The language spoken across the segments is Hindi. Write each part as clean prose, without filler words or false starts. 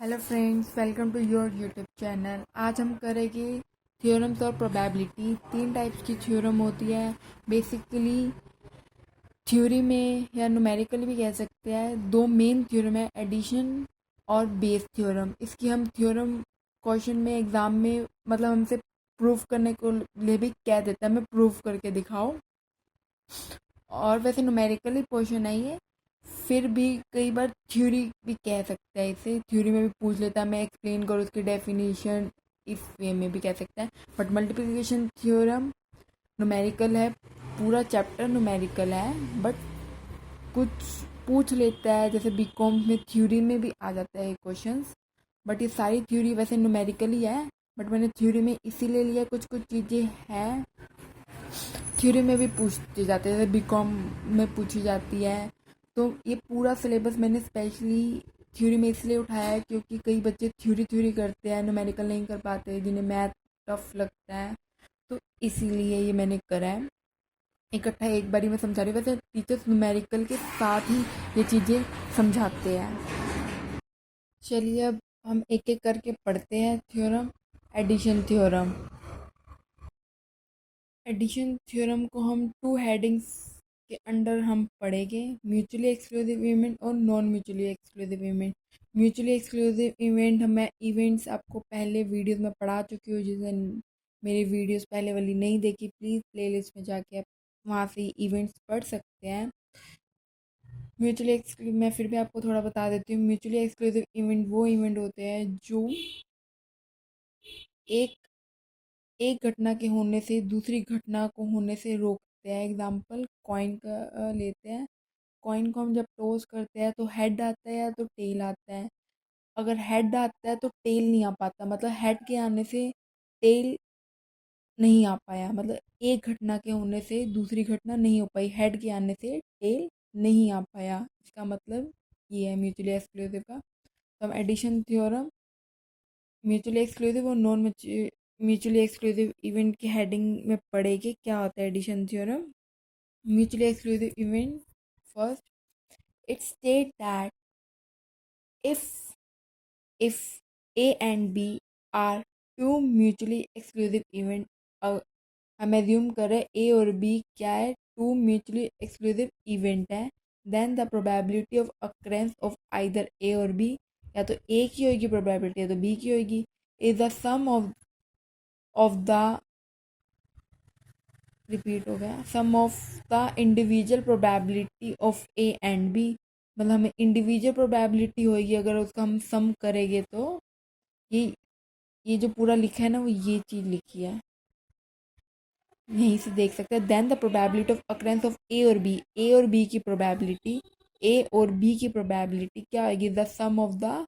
Hello friends, welcome to your YouTube channel. आज हम करेंगे थ्योरम्स और प्रोबेबिलिटी। तीन टाइप्स की थ्योरम होती है बेसिकली थ्योरी में, या न्यूमेरिकल भी कह सकते हैं। दो मेन थ्योरम है, एडिशन और बेस थ्योरम। इसकी हम थ्योरम क्वेश्चन में एग्ज़ाम में मतलब हमसे प्रूफ करने को लिए भी कह देता है, हमें प्रूफ करके दिखाओ। और वैसे न्यूमेरिकली क्वेश्चन है ये, फिर भी कई बार थ्योरी भी कह सकते हैं इसे। थ्योरी में भी पूछ लेता है, मैं एक्सप्लेन करूँ उसकी डेफिनेशन, इस वे में भी कह सकते हैं। बट मल्टीप्लिकेशन थ्योरम न्यूमेरिकल है, पूरा चैप्टर न्यूमेरिकल है, बट कुछ पूछ लेता है। जैसे बीकॉम में थ्योरी में भी आ जाता है क्वेश्चंस, बट ये सारी थ्योरी वैसे न्यूमेरिकल ही है। बट मैंने थ्योरी में इसीलिए लिया, कुछ कुछ चीज़ें हैं थ्योरी में भी पूछते जाते हैं, जैसे बीकॉम में पूछी जाती है। तो ये पूरा सिलेबस मैंने स्पेशली थ्योरी में इसलिए उठाया है क्योंकि कई बच्चे थ्योरी करते हैं, न्यूमेरिकल नहीं कर पाते, जिन्हें मैथ टफ लगता है। तो इसीलिए ये मैंने करा है इकट्ठा एक बारी में समझा रही हूँ। वैसे टीचर्स न्यूमेरिकल के साथ ही ये चीज़ें समझाते हैं। चलिए अब हम एक एक करके पढ़ते हैं theorem. Addition theorem. Addition theorem को हम टू हेडिंग्स के अंडर हम पढ़ेंगे, म्यूचुअली एक्सक्लूसिव इवेंट और non mutually exclusive event. Mutually exclusive event मैं इवेंट्स आपको पहले वीडियोस में पढ़ा चुकी हूँ। जिसने मेरी वीडियोस पहले वाली नहीं देखी, प्लीज़ प्लेलिस्ट में जाके आप वहाँ से इवेंट्स पढ़ सकते हैं। म्यूचुअली एक्सक्लूसिव मैं फिर भी आपको थोड़ा बता देती हूँ। म्यूचुअली एक्सक्लूसिव इवेंट वो इवेंट होते हैं जो एक एक घटना के होने से दूसरी घटना को होने से रोकते हैं। एग्जाम्पल कॉइन का लेते हैं। कॉइन को हम जब टॉस करते हैं तो हेड आता है या तो टेल आता है। अगर हेड आता है तो टेल नहीं आ पाता, मतलब हेड के आने से टेल नहीं आ पाया, मतलब एक घटना के होने से दूसरी घटना नहीं हो पाई, हेड के आने से टेल नहीं आ पाया। इसका मतलब ये है म्यूचुअली एक्सक्लूसिव का। तो हम एडिशन थ्योरम म्यूचुअली एक्सक्लूसिव और नॉन म्यूचुअली एक्सक्लूसिव इवेंट की हेडिंग में पढ़ेंगे क्या होता है addition theorem. Mutually exclusive event, first, it states that if if A and B are two mutually exclusive event, हम एज्यूम करें A और B क्या है, टू म्यूचुअली एक्सक्लूसिव इवेंट है, then the probability of occurrence of either A और B, या तो A की होगी प्रोबेबिलिटी या तो B की होगी, is the sum of the repeat हो गया, sum of the individual probability of A and B. मतलब हमें इंडिविजुअल प्रोबेबिलिटी होगी, अगर उसका हम सम करेंगे तो ये ये जो पूरा लिखा है ना, वो ये चीज़ लिखी है, यहीं से देख सकते हैं। Then the probability of occurrence of A और बी, ए और बी की प्रोबेबिलिटी, ए और बी की प्रोबेबिलिटी क्या आएगी, the sum of the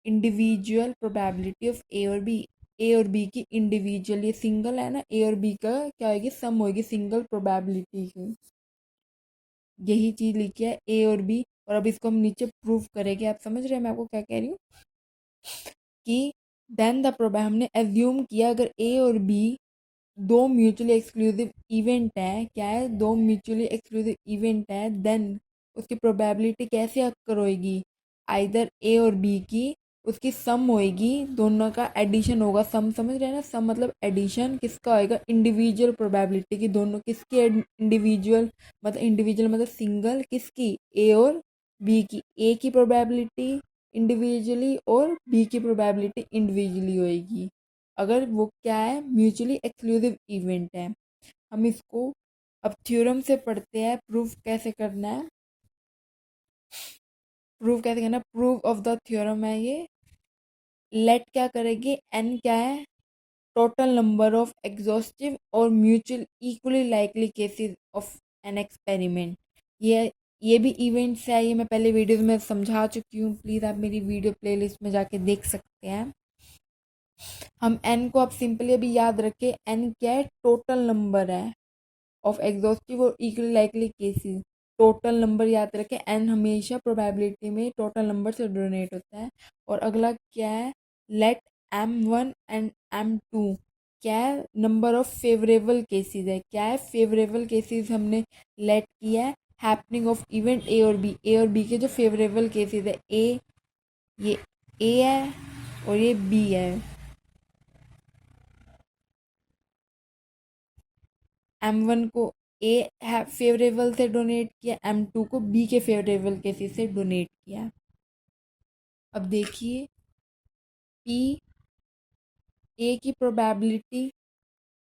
individual probability of A और बी। ए और बी की इंडिविजुअल, ये सिंगल है ना, ए और बी का क्या होगी, सम होगी सिंगल प्रोबेबिलिटी की। यही चीज़ लिखी है ए और बी। और अब इसको हम नीचे प्रूव करेंगे। आप समझ रहे हैं मैं आपको क्या कह रही हूँ, कि देन द प्रोबेब हमने एज्यूम किया अगर ए और बी दो म्यूचुअली एक्सक्लूसिव इवेंट है, क्या है, दो म्यूचुअली एक्सक्लूसिव इवेंट है, देन उसकी प्रोबेबिलिटी कैसे अक्कर होएगी, आइदर ए और बी की उसकी सम होएगी, दोनों का एडिशन होगा। सम समझ रहे हैं ना, सम मतलब एडिशन किसका होएगा, इंडिविजुअल प्रोबेबिलिटी की, दोनों किसकी इंडिविजुअल मतलब सिंगल, किसकी, ए और बी की। ए की प्रोबेबिलिटी इंडिविजुअली और बी की प्रोबेबिलिटी इंडिविजुअली होएगी, अगर वो क्या है, म्यूचुअली एक्सक्लूसिव इवेंट है। हम इसको अब थ्योरम से पढ़ते हैं, प्रूफ कैसे करना है। प्रूफ ऑफ द थ्योरम है ये। लेट क्या करेंगे, एन क्या है, टोटल नंबर ऑफ एग्जॉस्टिव और mutual equally likely cases of an experiment. ये भी इवेंट्स है, ये मैं पहले वीडियोस में समझा चुकी हूँ, प्लीज़ आप मेरी वीडियो प्लेलिस्ट में जाके देख सकते हैं। हम एन को अब सिंपली अभी याद रखें, एन क्या है, टोटल नंबर है ऑफ एग्जॉस्टिव और equally likely cases. Total number याद रखें, एन हमेशा प्रोबेबिलिटी में टोटल नंबर से डोनेट होता है। और अगला क्या है, लेट M1 एंड M2 क्या है, नंबर ऑफ फेवरेबल केसेस है, क्या है, फेवरेबल केसेस हमने लेट किया है, हैपनिंग ऑफ इवेंट ए और बी, ए और बी के जो फेवरेबल केसेस है, ए ये ए है और ये बी है। M1 को ए है फेवरेबल से डोनेट किया, M2 को बी के फेवरेबल केसेस से डोनेट किया। अब देखिए पी ए की प्रोबेबिलिटी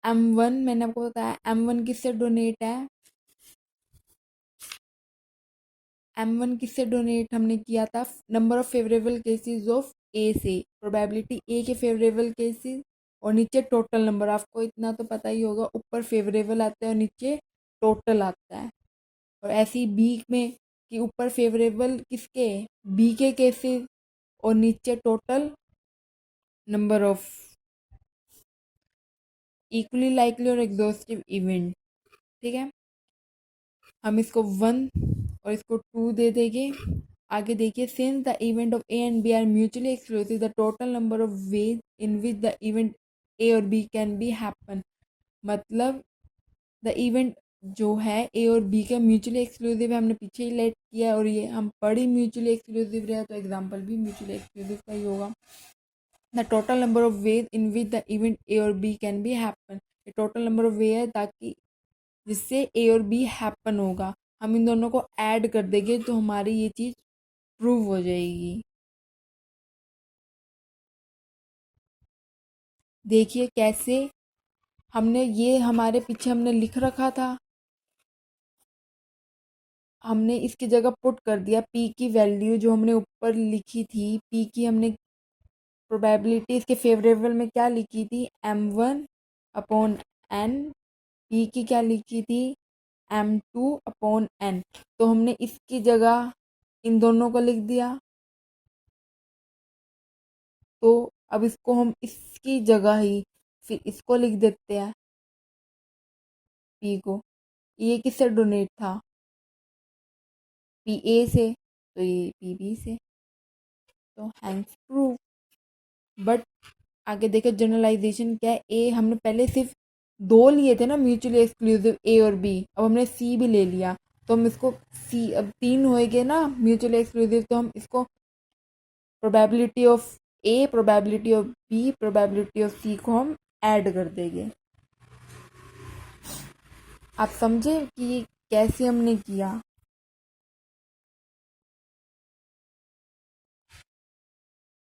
M1, मैंने आपको बताया M1 किससे डोनेट है, M1 किससे डोनेट हमने किया था, number of favourable cases of A से, प्रोबेबिलिटी ए के फेवरेबल केसेस और नीचे टोटल नंबर। आपको इतना तो पता ही होगा, ऊपर फेवरेबल आता है और नीचे टोटल आता है। और ऐसे ही बी में कि ऊपर फेवरेबल किसके, बी के केसेस और नीचे total number of equally likely और एग्जॉस्टिव इवेंट। ठीक है, हम इसको 1 और इसको 2 दे देंगे। आगे देखिए, since the event of A and B are mutually exclusive the total number of ways in which the event A और बी कैन बी हैपन। मतलब द इवेंट जो है ए और बी का म्यूचुअली एक्सक्लूसिव है, हमने पीछे ही लेट किया और ये हम पढ़ी म्यूचुअली एक्सक्लूसिव रहा, तो एग्जाम्पल भी म्यूचुअली एक्सक्लूसिव का ही होगा। The total number of ways in which the event A और बी कैन बी हैपन, ये टोटल नंबर ऑफ वे है ताकि जिससे ए और बी हैपन होगा। हम इन दोनों को ऐड कर देंगे तो हमारी ये चीज़ प्रूव हो जाएगी। देखिए कैसे, हमने ये हमारे पीछे हमने लिख रखा था, हमने इसकी जगह पुट कर दिया पी की वैल्यू जो हमने ऊपर लिखी थी, पी की हमने प्रोबेबिलिटी इसके फेवरेबल में क्या लिखी थी, M1 अपॉन एन, पी की क्या लिखी थी, M2 अपॉन एन। तो हमने इसकी जगह इन दोनों को लिख दिया। तो अब इसको हम इसकी जगह ही फिर इसको लिख देते हैं, पी को। ये किससे डोनेट था, पी ए से, तो ये पी बी से, तो हैंस प्रूव। बट आगे देखो जनरलाइजेशन क्या है, ए हमने पहले सिर्फ 2 लिए थे ना म्यूचुअली एक्सक्लूसिव, ए और बी, अब हमने सी भी ले लिया, तो हम इसको सी, अब 3 होएंगे ना म्यूचुअली एक्सक्लूसिव, तो हम इसको probability of A, probability of B, probability of C को हम ऐड कर देंगे। आप समझे कि कैसे हमने किया।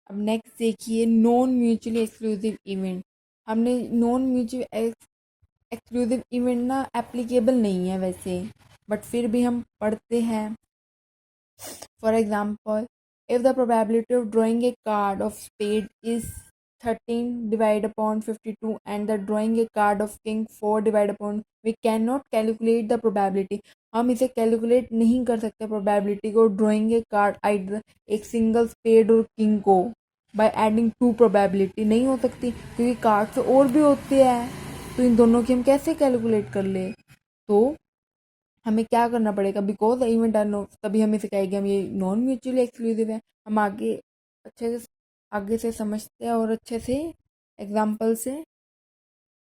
अब नेक्स्ट देखिए नॉन म्यूचुअली एक्सक्लूसिव इवेंट। हमने नॉन म्यूचुअल एक्सक्लूसिव इवेंट ना एप्लीकेबल नहीं है वैसे, बट फिर भी हम पढ़ते हैं। For example, if the probability of drawing a card of spade is 13 divide upon 52 and the drawing a card of king 4 divide upon, we can not calculate the probability. हम इसे कैलकुलेट नहीं कर सकते प्रोबेबिलिटी को, ड्राइंग ए कार्ड आइडर एक सिंगल स्पेड और किंग को बाय एडिंग 2 प्रोबेबिलिटी नहीं हो सकती, क्योंकि कार्ड तो और भी होते हैं, तो इन दोनों की हम कैसे कैलकुलेट कर ले। तो हमें क्या करना पड़ेगा, because the event are no, तभी हमें सिखाएगी हम ये नॉन म्यूचुअली एक्सक्लूसिव है। हम आगे अच्छे से आगे से समझते हैं और अच्छे से एग्जाम्पल से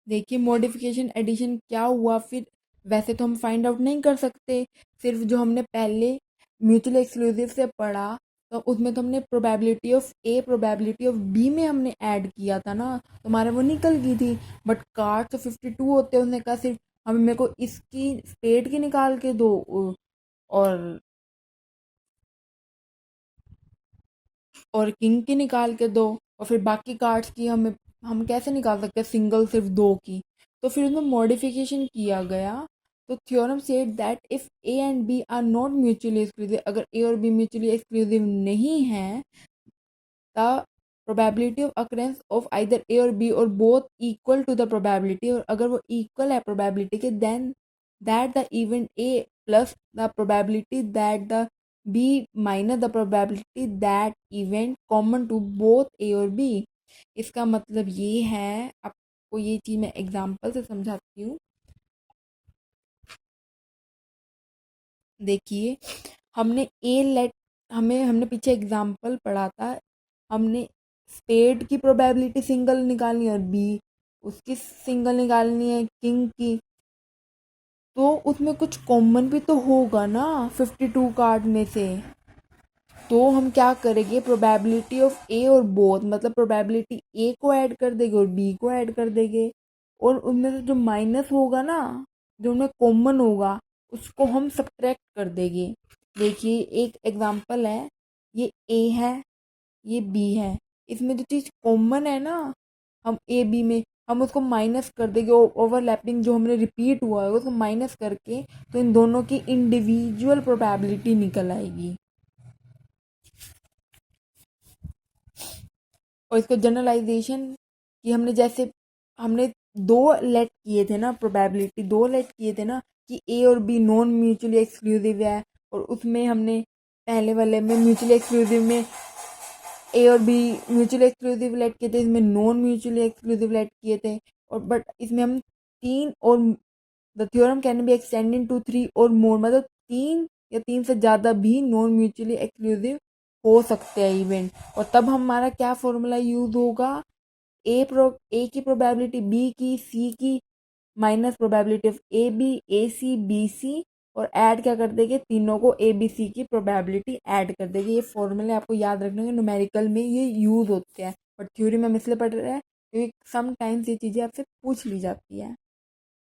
देखिए मॉडिफिकेशन एडिशन क्या हुआ फिर। वैसे तो हम फाइंड आउट नहीं कर सकते, सिर्फ जो हमने पहले म्यूचुअल एक्सक्लूसिव से पढ़ा, तो उसमें तो हमने probability of A, probability of B में हमने ऐड किया था ना, तो हमारे वो निकल गई थी। बट कार्ड तो 52 होते हैं, उसने कहा सिर्फ हमें, मेरे को इसकी स्पेड की निकाल के दो और किंग की निकाल के दो, और फिर बाकी कार्ड्स की हम कैसे निकाल सकते हैं सिंगल सिर्फ 2 की। तो फिर उसमें मॉडिफिकेशन किया गया। तो theorem said that if A and B are not mutually exclusive, अगर ए और बी म्यूचुअली एक्सक्लूसिव नहीं है, the probability of occurrence of either A और बी और both equal to the probability, और अगर वो इक्वल है प्रोबेबिलिटी के, then that the event A plus the probability that the B minus the probability that event common to both A और बी। इसका मतलब ये है, आपको ये चीज़ मैं एग्जांपल से समझाती हूँ। देखिए हमने ए लेट हमने पीछे एग्जांपल पढ़ा था, हमने स्पेड की प्रोबेबिलिटी सिंगल निकालनी है और बी उसकी सिंगल निकालनी है किंग की, तो उसमें कुछ कॉमन भी तो होगा ना 52 कार्ड में से। तो हम क्या करेंगे, प्रोबेबिलिटी ऑफ ए और बोथ, मतलब प्रोबेबिलिटी ए को ऐड कर देंगे और बी को ऐड कर देंगे, और उनमें से जो माइनस होगा ना, जो उनमें कॉमन होगा, उसको हम सब्ट्रैक्ट कर देंगे। देखिए एक एग्जांपल है, ये ए है, ये बी है, इसमें जो चीज़ कॉमन है ना, हम ए बी में, हम उसको माइनस कर देंगे, ओवरलैपिंग जो हमने रिपीट हुआ है उसको माइनस करके, तो इन दोनों की इंडिविजुअल प्रोबेबिलिटी निकल आएगी। और इसको जनरलाइजेशन कि हमने जैसे हमने दो लेट किए थे ना, प्रोबेबिलिटी दो लेट किए थे ना, कि ए और बी नॉन म्यूचुअली एक्सक्लूसिव है, और उसमें हमने पहले वाले में म्यूचुअली एक्सक्लूसिव में ए और बी म्यूचुअली एक्सक्लूसिव लेट किए थे, इसमें नॉन म्यूचुअली एक्सक्लूसिव लेट किए थे, और बट इसमें हम तीन और the theorem can be extended to three और मोर, मतलब तीन या तीन से ज़्यादा भी नॉन म्यूचुअली एक्सक्लूसिव हो सकते हैं इवेंट। और तब हमारा क्या फॉर्मूला यूज होगा, ए की प्रोबेबिलिटी बी की सी की minus probability of A C B C, और ऐड क्या कर देंगे, तीनों को ए बी सी की प्रोबेबिलिटी ऐड कर देंगे। ये फॉर्मूले आपको याद रखने के, न्यूमेरिकल में ये यूज होते हैं, बट थ्योरी में हम इसलिए पढ़ रहे हैं क्योंकि समटाइम्स ये चीज़ें आपसे पूछ ली जाती है।